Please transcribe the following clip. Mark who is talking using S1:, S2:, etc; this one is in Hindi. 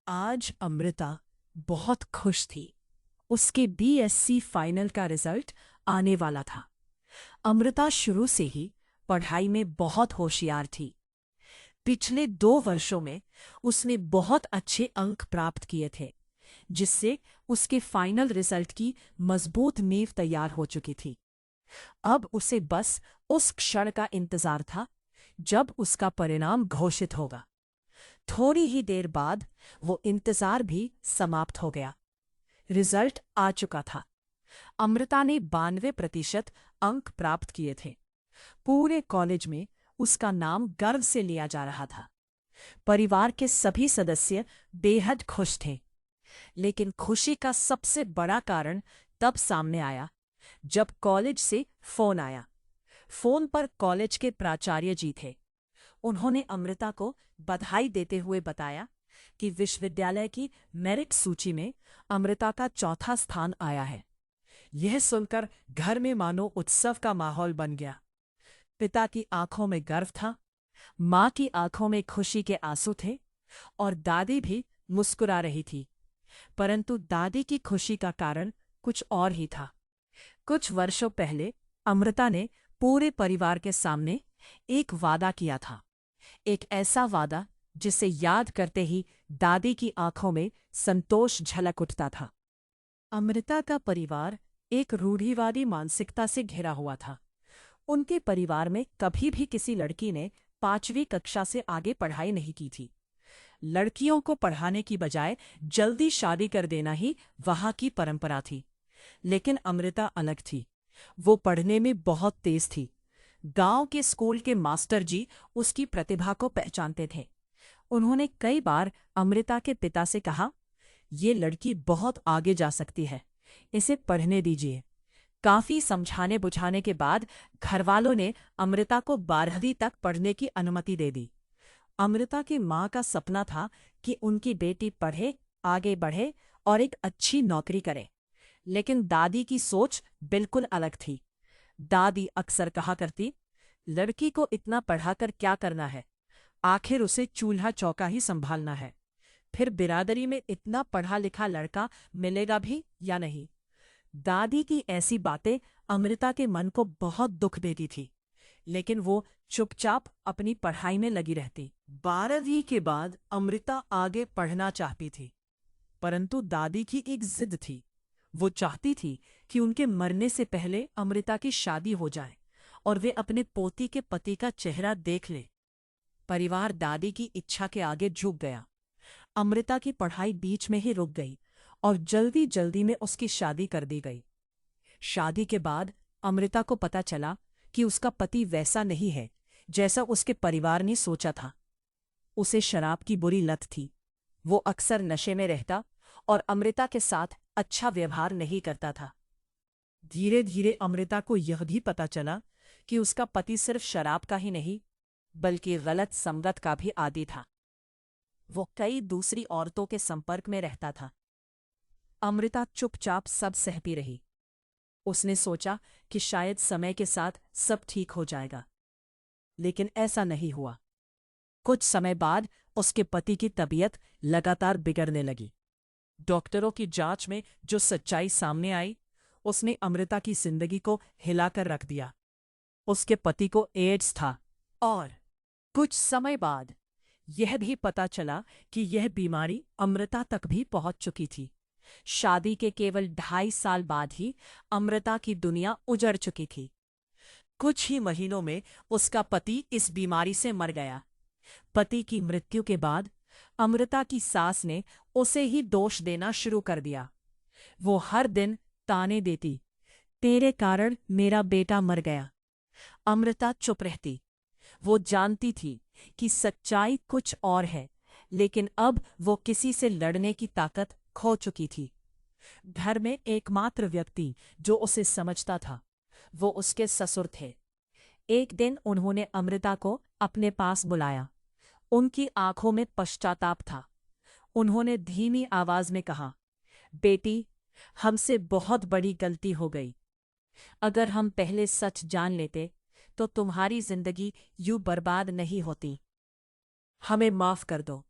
S1: आज अमृता बहुत खुश थी। उसके बीएससी फाइनल का रिजल्ट आने वाला था। अमृता शुरू से ही पढ़ाई में बहुत होशियार थी। पिछले 2 वर्षों में उसने बहुत अच्छे अंक प्राप्त किए थे, जिससे उसके फाइनल रिजल्ट की मजबूत नींव तैयार हो चुकी थी। अब उसे बस उस क्षण का इंतजार था जब उसका परिणाम घोषित होगा। थोड़ी ही देर बाद वो इंतजार भी समाप्त हो गया। रिजल्ट आ चुका था। अमृता ने 92% अंक प्राप्त किए थे। पूरे कॉलेज में उसका नाम गर्व से लिया जा रहा था। परिवार के सभी सदस्य बेहद खुश थे। लेकिन खुशी का सबसे बड़ा कारण तब सामने आया जब कॉलेज से फोन आया। फोन पर कॉलेज के प्राचार्य जी थे। उन्होंने अमृता को बधाई देते हुए बताया कि विश्वविद्यालय की मेरिट सूची में अमृता का चौथा स्थान आया है। यह सुनकर घर में मानो उत्सव का माहौल बन गया। पिता की आंखों में गर्व था, माँ की आंखों में खुशी के आंसू थे और दादी भी मुस्कुरा रही थी। परंतु दादी की खुशी का कारण कुछ और ही था। कुछ वर्षों पहले अमृता ने पूरे परिवार के सामने एक वादा किया था। एक ऐसा वादा जिसे याद करते ही दादी की आंखों में संतोष झलक उठता था। अमृता का परिवार एक रूढ़िवादी मानसिकता से घिरा हुआ था। उनके परिवार में कभी भी किसी लड़की ने 5वीं कक्षा से आगे पढ़ाई नहीं की थी। लड़कियों को पढ़ाने की बजाय जल्दी शादी कर देना ही वहां की परंपरा थी। लेकिन अमृता अलग थी। वो पढ़ने में बहुत तेज थी। गांव के स्कूल के मास्टर जी उसकी प्रतिभा को पहचानते थे। उन्होंने कई बार अमृता के पिता से कहा, ये लड़की बहुत आगे जा सकती है, इसे पढ़ने दीजिए। काफी समझाने बुझाने के बाद घरवालों ने अमृता को 12वीं तक पढ़ने की अनुमति दे दी। अमृता की माँ का सपना था कि उनकी बेटी पढ़े, आगे बढ़े और एक अच्छी नौकरी करे। लेकिन दादी की सोच बिल्कुल अलग थी। दादी अक्सर कहा करती, लड़की को इतना पढ़ाकर क्या करना है, आखिर उसे चूल्हा चौका ही संभालना है। फिर बिरादरी में इतना पढ़ा लिखा लड़का मिलेगा भी या नहीं। दादी की ऐसी बातें अमृता के मन को बहुत दुख देती थी, लेकिन वो चुपचाप अपनी पढ़ाई में लगी रहती। 12वीं के बाद अमृता आगे पढ़ना चाहती थी, परंतु दादी की एक जिद थी। वो चाहती थी कि उनके मरने से पहले अमृता की शादी हो जाए और वे अपने पोती के पति का चेहरा देख ले। परिवार दादी की इच्छा के आगे झुक गया। अमृता की पढ़ाई बीच में ही रुक गई और जल्दी जल्दी में उसकी शादी कर दी गई। शादी के बाद अमृता को पता चला कि उसका पति वैसा नहीं है जैसा उसके परिवार ने सोचा था। उसे शराब की बुरी लत थी। वो अक्सर नशे में रहता और अमृता के साथ अच्छा व्यवहार नहीं करता था। धीरे धीरे अमृता को यह भी पता चला कि उसका पति सिर्फ शराब का ही नहीं, बल्कि गलत संगत का भी आदी था। वो कई दूसरी औरतों के संपर्क में रहता था। अमृता चुपचाप सब सहती रही। उसने सोचा कि शायद समय के साथ सब ठीक हो जाएगा, लेकिन ऐसा नहीं हुआ। कुछ समय बाद उसके पति की तबीयत लगातार बिगड़ने लगी। डॉक्टरों की जांच में जो सच्चाई सामने आई, उसने अमृता की जिंदगी को हिलाकर रख दिया। उसके पति को एड्स था और कुछ समय बाद यह भी पता चला कि यह बीमारी अमृता तक भी पहुंच चुकी थी। शादी के केवल 2.5 साल बाद ही अमृता की दुनिया उजड़ चुकी थी। कुछ ही महीनों में उसका पति इस बीमारी से मर गया। पति की मृत्यु के बाद अमृता की सास ने उसे ही दोष देना शुरू कर दिया। वो हर दिन ताने देती, तेरे कारण मेरा बेटा मर गया। अमृता चुप रहती। वो जानती थी कि सच्चाई कुछ और है, लेकिन अब वो किसी से लड़ने की ताकत खो चुकी थी। घर में एकमात्र व्यक्ति जो उसे समझता था, वो उसके ससुर थे। एक दिन उन्होंने अमृता को अपने पास बुलाया। उनकी आंखों में पश्चाताप था। उन्होंने धीमी आवाज में कहा, बेटी, हमसे बहुत बड़ी गलती हो गई। अगर हम पहले सच जान लेते तो तुम्हारी जिंदगी यूं बर्बाद नहीं होती। हमें माफ कर दो।